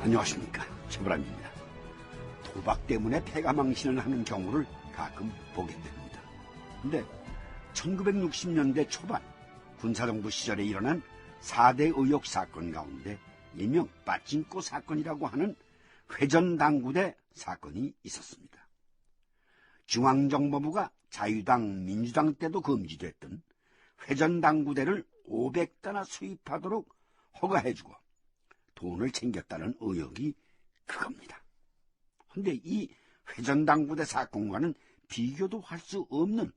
안녕하십니까, 최불암입니다. 도박 때문에 패가망신을 하는 경우를 가끔 보게 됩니다. 근데 1960년대 초반 군사정부 시절에 일어난 4대 의혹 사건 가운데 일명 빠찡꼬 사건이라고 하는 회전당구대 사건이 있었습니다. 중앙정보부가 자유당, 민주당 때도 금지됐던 회전당구대를 500대나 수입하도록 허가해주고 돈을 챙겼다는 의혹이 그겁니다. 그런데 이 회전당구대 사건과는 비교도 할 수 없는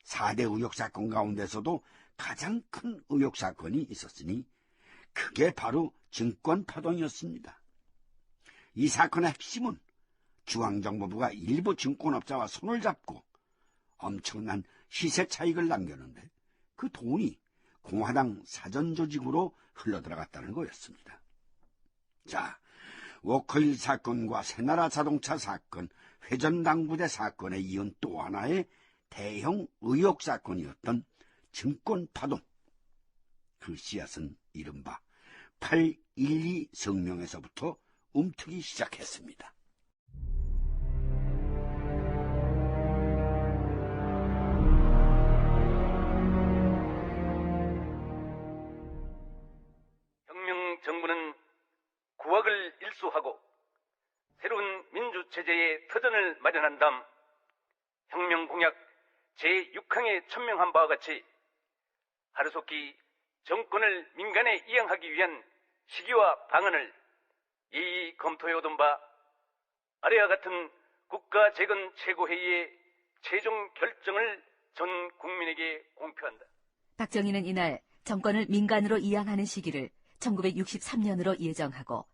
4대 의혹 사건 가운데서도 가장 큰 의혹 사건이 있었으니 그게 바로 증권파동이었습니다. 이 사건의 핵심은 중앙정보부가 일부 증권업자와 손을 잡고 엄청난 시세 차익을 남겼는데 그 돈이 공화당 사전조직으로 흘러들어갔다는 거였습니다. 자, 워커힐 사건과 새나라 자동차 사건, 회전당구대 사건에 이은 또 하나의 대형 의혹 사건이었던 증권파동. 그 씨앗은 이른바 8.12 성명에서부터 움트기 시작했습니다. 혁명 정부는 구획을 일수하고 새로운 민주체제의 터전을 마련한 다음 혁명공약 제6항에 천명한 바와 같이 하루속히 정권을 민간에 이양하기 위한 시기와 방안을 이의 검토해오던 바 아래와 같은 국가재건 최고회의의 최종 결정을 전 국민에게 공표한다. 박정희는 이날 정권을 민간으로 이양하는 시기를 1963년으로 예정하고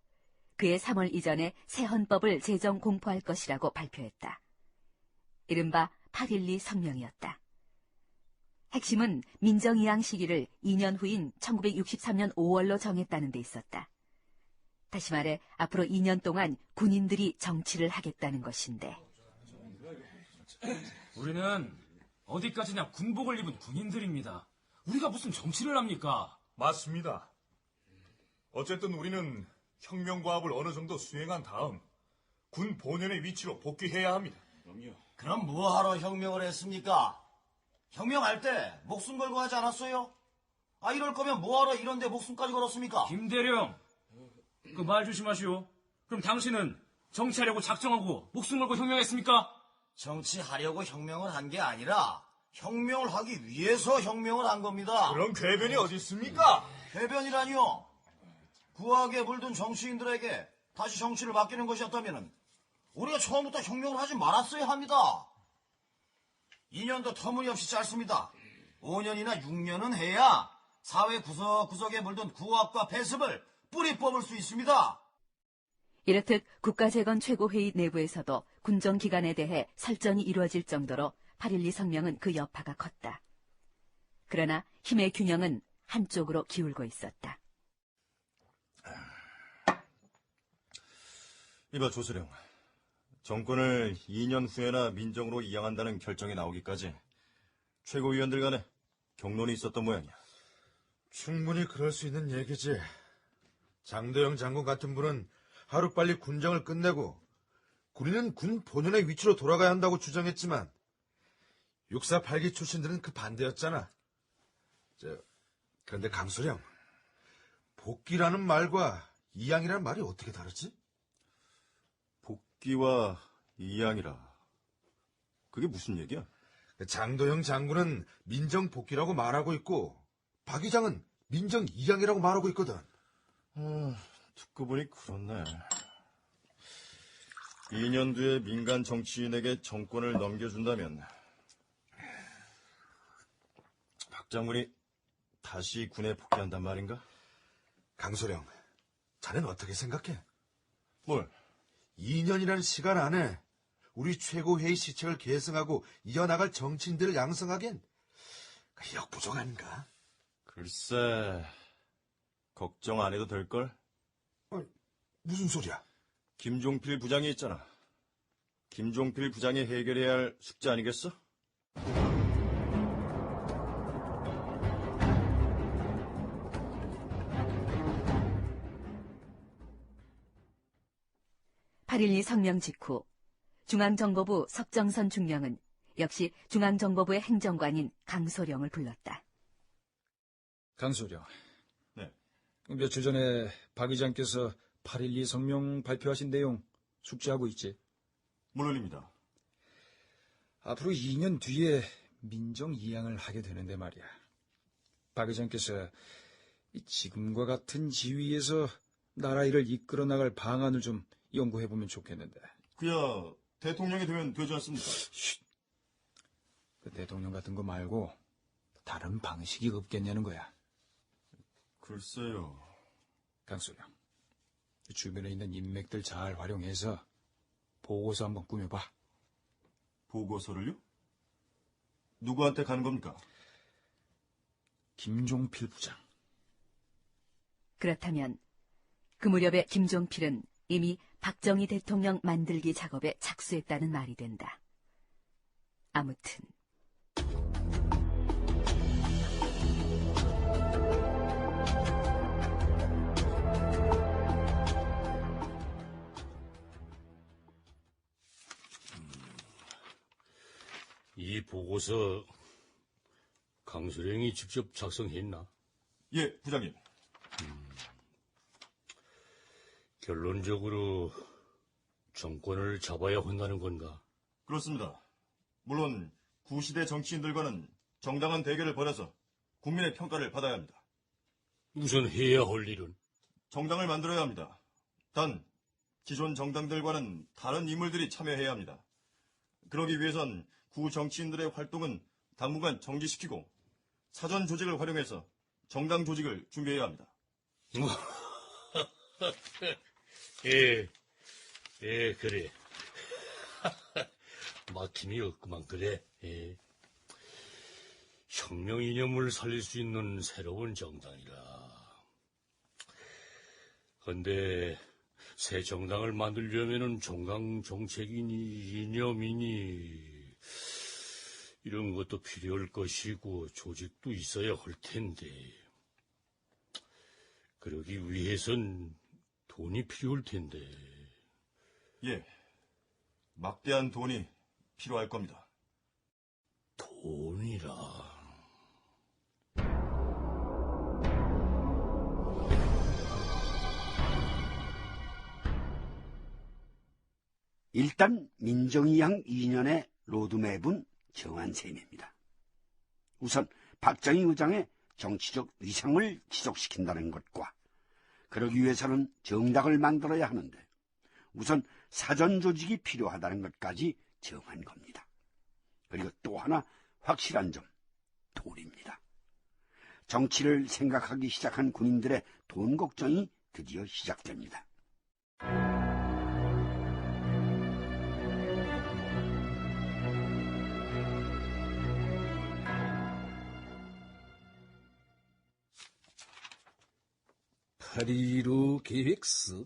그해 3월 이전에 새 헌법을 제정 공포할 것이라고 발표했다. 이른바 8.12 성명이었다. 핵심은 민정이양 시기를 2년 후인 1963년 5월로 정했다는 데 있었다. 다시 말해 앞으로 2년 동안 군인들이 정치를 하겠다는 것인데. 우리는 어디까지나 군복을 입은 군인들입니다. 우리가 무슨 정치를 합니까? 맞습니다. 어쨌든 우리는 혁명과업을 어느 정도 수행한 다음 군 본연의 위치로 복귀해야 합니다. 그럼 뭐하러 혁명을 했습니까? 혁명할 때 목숨 걸고 하지 않았어요? 이럴 거면 뭐하러 이런 데 목숨까지 걸었습니까? 김대령, 그 말 조심하시오. 그럼 당신은 정치하려고 작정하고 목숨 걸고 혁명했습니까? 정치하려고 혁명을 한 게 아니라 혁명을 하기 위해서 혁명을 한 겁니다. 그런 궤변이 어디 있습니까? 궤변이라니요? 구하게 물든 정치인들에게 다시 정치를 맡기는 것이었다면 우리가 처음부터 혁명을 하지 말았어야 합니다. 2년도 터무니없이 짧습니다. 5년이나 6년은 해야 사회 구석구석에 물든 구압과 배습을 뿌리 뽑을 수 있습니다. 이렇듯 국가재건 최고회의 내부에서도 군정기관에 대해 설전이 이루어질 정도로 8.12 성명은 그 여파가 컸다. 그러나 힘의 균형은 한쪽으로 기울고 있었다. 이봐 조수령, 정권을 2년 후에나 민정으로 이양한다는 결정이 나오기까지 최고위원들 간에 격론이 있었던 모양이야. 충분히 그럴 수 있는 얘기지. 장도영 장군 같은 분은 하루빨리 군정을 끝내고 우리는 군 본연의 위치로 돌아가야 한다고 주장했지만 648기 출신들은 그 반대였잖아. 그런데 강수령, 복귀라는 말과 이양이라는 말이 어떻게 다르지? 복귀와 이양이라. 그게 무슨 얘기야? 장도영 장군은 민정 복귀라고 말하고 있고 박 의장은 민정 이양이라고 말하고 있거든. 듣고 보니 그렇네. 2년 뒤에 민간 정치인에게 정권을 넘겨준다면 박 장군이 다시 군에 복귀한단 말인가? 강소령, 자넨 어떻게 생각해? 뭘? 2년이라는 시간 안에 우리 최고회의 시책을 계승하고 이어나갈 정치인들을 양성하기엔 역부족 아닌가? 글쎄, 걱정 안 해도 될걸? 무슨 소리야? 김종필 부장이 있잖아. 김종필 부장이 해결해야 할 숙제 아니겠어? 8.12 성명 직후 중앙정보부 석정선 중령은 역시 중앙정보부의 행정관인 강소령을 불렀다. 강소령. 네. 며칠 전에 박 의장께서 8.12 성명 발표하신 내용 숙지하고 있지? 물론입니다. 앞으로 2년 뒤에 민정 이양을 하게 되는데 말이야. 박 의장께서 지금과 같은 지위에서 나라 일을 이끌어 나갈 방안을 좀 연구해보면 좋겠는데. 그야 대통령이 되면 되지 않습니까? 그 대통령 같은 거 말고 다른 방식이 없겠냐는 거야. 글쎄요. 강소령, 주변에 있는 인맥들 잘 활용해서 보고서 한번 꾸며봐. 보고서를요? 누구한테 가는 겁니까? 김종필 부장. 그렇다면 그 무렵에 김종필은 이미 박정희 대통령 만들기 작업에 착수했다는 말이 된다. 아무튼 이 보고서 강소령이 직접 작성했나? 예, 부장님. 결론적으로 정권을 잡아야 한다는 건가? 그렇습니다. 물론 구시대 정치인들과는 정당한 대결을 벌여서 국민의 평가를 받아야 합니다. 우선 해야 할 일은? 정당을 만들어야 합니다. 단 기존 정당들과는 다른 인물들이 참여해야 합니다. 그러기 위해선 구 정치인들의 활동은 당분간 정지시키고 사전 조직을 활용해서 정당 조직을 준비해야 합니다. 그래. 막힘이 없구만, 그래. 혁명 이념을 살릴 수 있는 새로운 정당이라. 근데 새 정당을 만들려면은 종강 정책이니 이념이니 이런 것도 필요할 것이고 조직도 있어야 할 텐데 그러기 위해선 돈이 필요할 텐데. 예, 막대한 돈이 필요할 겁니다. 돈이라. 일단 민정이양 2년의 로드맵은 정한 셈입니다. 우선 박정희 의장의 정치적 위상을 지속시킨다는 것과 그러기 위해서는 정당을 만들어야 하는데 우선 사전 조직이 필요하다는 것까지 정한 겁니다. 그리고 또 하나 확실한 점, 돈입니다. 정치를 생각하기 시작한 군인들의 돈 걱정이 드디어 시작됩니다. (8.15) 계획서?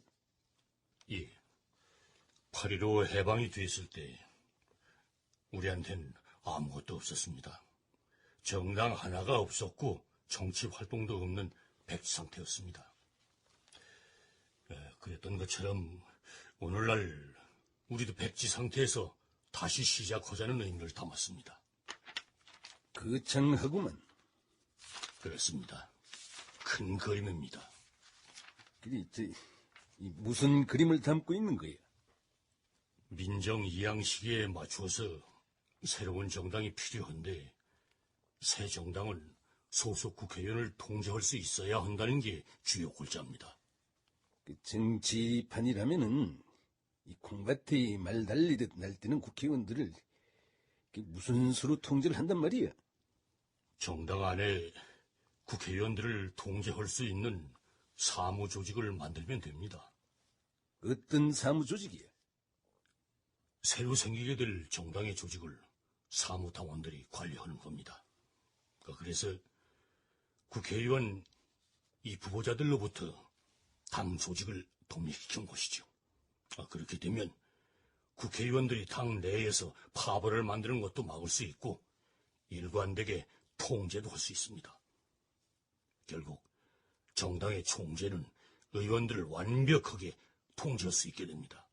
예. 8.15 해방이 됐을 때 우리한텐 아무것도 없었습니다. 정당 하나가 없었고 정치 활동도 없는 백지 상태였습니다. 그랬던 것처럼 오늘날 우리도 백지 상태에서 다시 시작하자는 의미를 담았습니다. 거창하구만. 그렇습니다. 큰 그림입니다. 무슨 그림을 담고 있는 거야? 민정 이양 시기에 맞추어서 새로운 정당이 필요한데 새 정당은 소속 국회의원을 통제할 수 있어야 한다는 게 주요 골자입니다. 정치판이라면은 이 콩밭에 말 날리듯 날뛰는 국회의원들을 무슨 수로 통제를 한단 말이야? 정당 안에 국회의원들을 통제할 수 있는 사무조직을 만들면 됩니다. 어떤 사무조직이야? 새로 생기게 될 정당의 조직을 사무당원들이 관리하는 겁니다. 그래서 국회의원 이 후보자들로부터 당 조직을 독립시킨 것이죠. 그렇게 되면 국회의원들이 당 내에서 파벌을 만드는 것도 막을 수 있고 일관되게 통제도 할 수 있습니다. 결국 정당의 총재는 의원들을 완벽하게 통제할 수 있게 됩니다.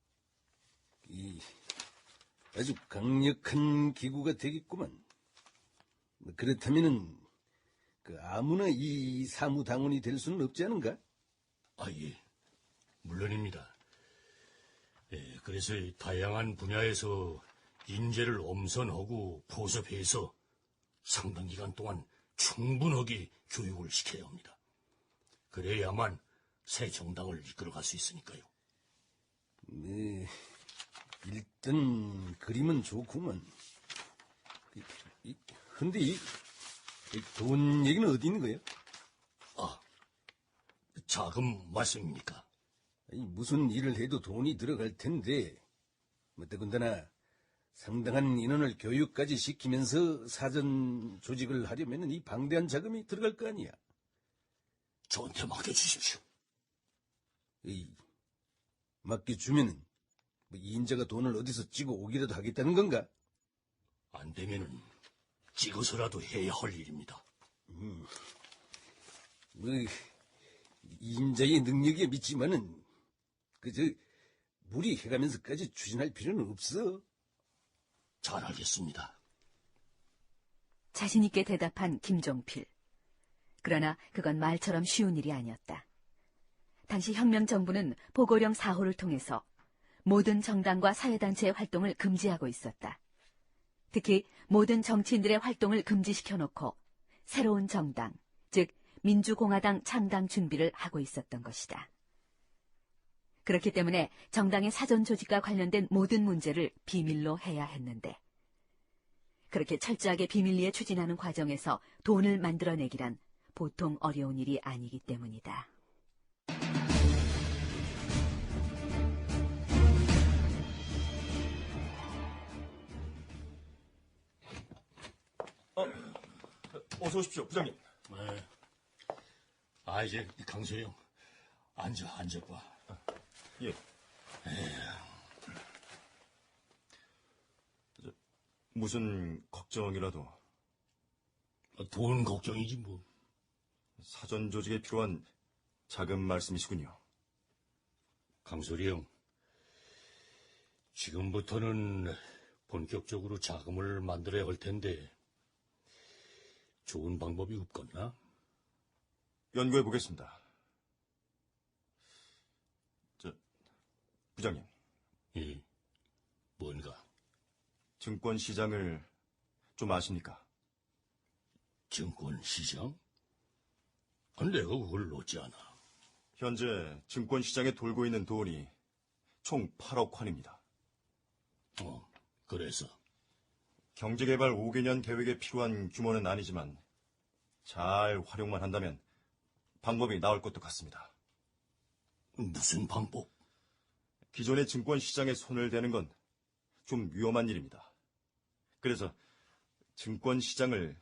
아주 강력한 기구가 되겠구만. 그렇다면은 아무나 이 사무당원이 될 수는 없지 않은가? 예, 물론입니다. 예, 그래서 다양한 분야에서 인재를 엄선하고 포섭해서 상당 기간 동안 충분하게 교육을 시켜야 합니다. 그래야만 새 정당을 이끌어갈 수 있으니까요. 네, 일단 그림은 좋구만. 근데 이 돈 얘기는 어디 있는 거야? 자금 말씀입니까? 무슨 일을 해도 돈이 들어갈 텐데, 더군다나 상당한 인원을 교육까지 시키면서 사전 조직을 하려면 이 방대한 자금이 들어갈 거 아니야. 저한테 맡겨주십시오. 맡겨주면은 인자가 돈을 어디서 찌고 오기라도 하겠다는 건가? 안 되면은 찍어서라도 해야 할 일입니다. 인자의 능력에 믿지만은 그저 무리해가면서까지 추진할 필요는 없어. 잘 알겠습니다. 자신 있게 대답한 김종필. 그러나 그건 말처럼 쉬운 일이 아니었다. 당시 혁명정부는 보고령 4호를 통해서 모든 정당과 사회단체의 활동을 금지하고 있었다. 특히 모든 정치인들의 활동을 금지시켜놓고 새로운 정당, 즉 민주공화당 창당 준비를 하고 있었던 것이다. 그렇기 때문에 정당의 사전 조직과 관련된 모든 문제를 비밀로 해야 했는데, 그렇게 철저하게 비밀리에 추진하는 과정에서 돈을 만들어내기란 보통 어려운 일이 아니기 때문이다. 어서 오십시오, 부장님. 네. 이제 강소영, 앉아봐. 예. 무슨 걱정이라도? 돈 걱정이지 뭐. 사전 조직에 필요한 자금 말씀이시군요. 강소리 형, 지금부터는 본격적으로 자금을 만들어야 할 텐데 좋은 방법이 없겠나? 연구해 보겠습니다. 부장님. 예, 뭔가? 증권시장을 좀 아십니까? 증권시장? 내가 그걸 놓지 않아. 현재 증권시장에 돌고 있는 돈이 총 8억 환입니다. 그래서? 경제개발 5개년 계획에 필요한 규모는 아니지만 잘 활용만 한다면 방법이 나올 것도 같습니다. 무슨 방법? 기존의 증권시장에 손을 대는 건 좀 위험한 일입니다. 그래서 증권시장을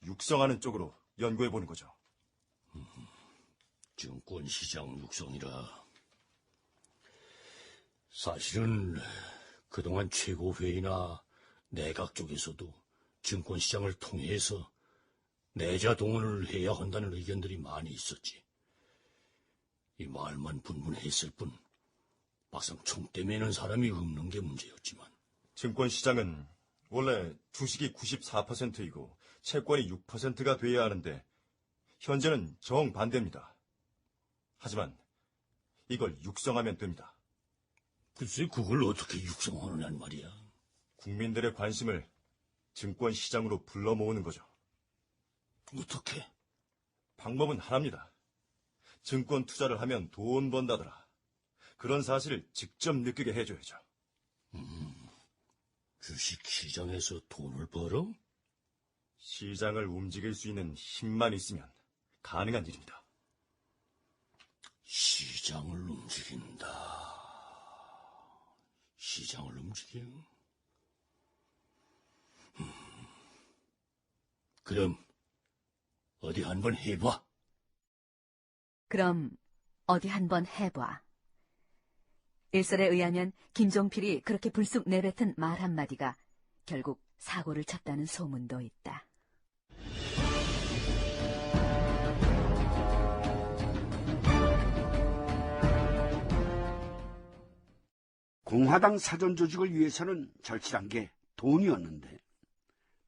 육성하는 쪽으로 연구해보는 거죠. 증권시장 육성이라. 사실은 그동안 최고회의나 내각 쪽에서도 증권시장을 통해서 내자 동원을 해야 한다는 의견들이 많이 있었지. 이 말만 분분했을 뿐 막상 총대 매는 사람이 없는 게 문제였지만. 증권시장은 원래 주식이 94%이고 채권이 6%가 돼야 하는데 현재는 정반대입니다. 하지만 이걸 육성하면 됩니다. 글쎄 그걸 어떻게 육성하느냐는 말이야. 국민들의 관심을 증권시장으로 불러 모으는 거죠. 어떻게? 방법은 하나입니다. 증권 투자를 하면 돈 번다더라. 그런 사실을 직접 느끼게 해줘야죠. 주식시장에서 돈을 벌어? 시장을 움직일 수 있는 힘만 있으면 가능한 일입니다. 시장을 움직인다. 시장을 움직여? 그럼 어디 한번 해봐. 그럼 어디 한번 해봐. 일설에 의하면 김종필이 그렇게 불쑥 내뱉은 말 한마디가 결국 사고를 쳤다는 소문도 있다. 공화당 사전 조직을 위해서는 절실한 게 돈이었는데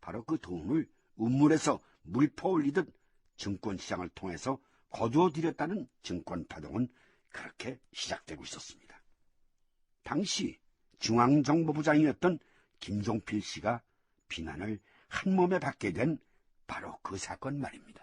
바로 그 돈을 음물에서 물 퍼올리듯 증권시장을 통해서 거두어들였다는 증권파동은 그렇게 시작되고 있었습니다. 당시 중앙정보부장이었던 김종필 씨가 비난을 한몸에 받게 된 바로 그 사건 말입니다.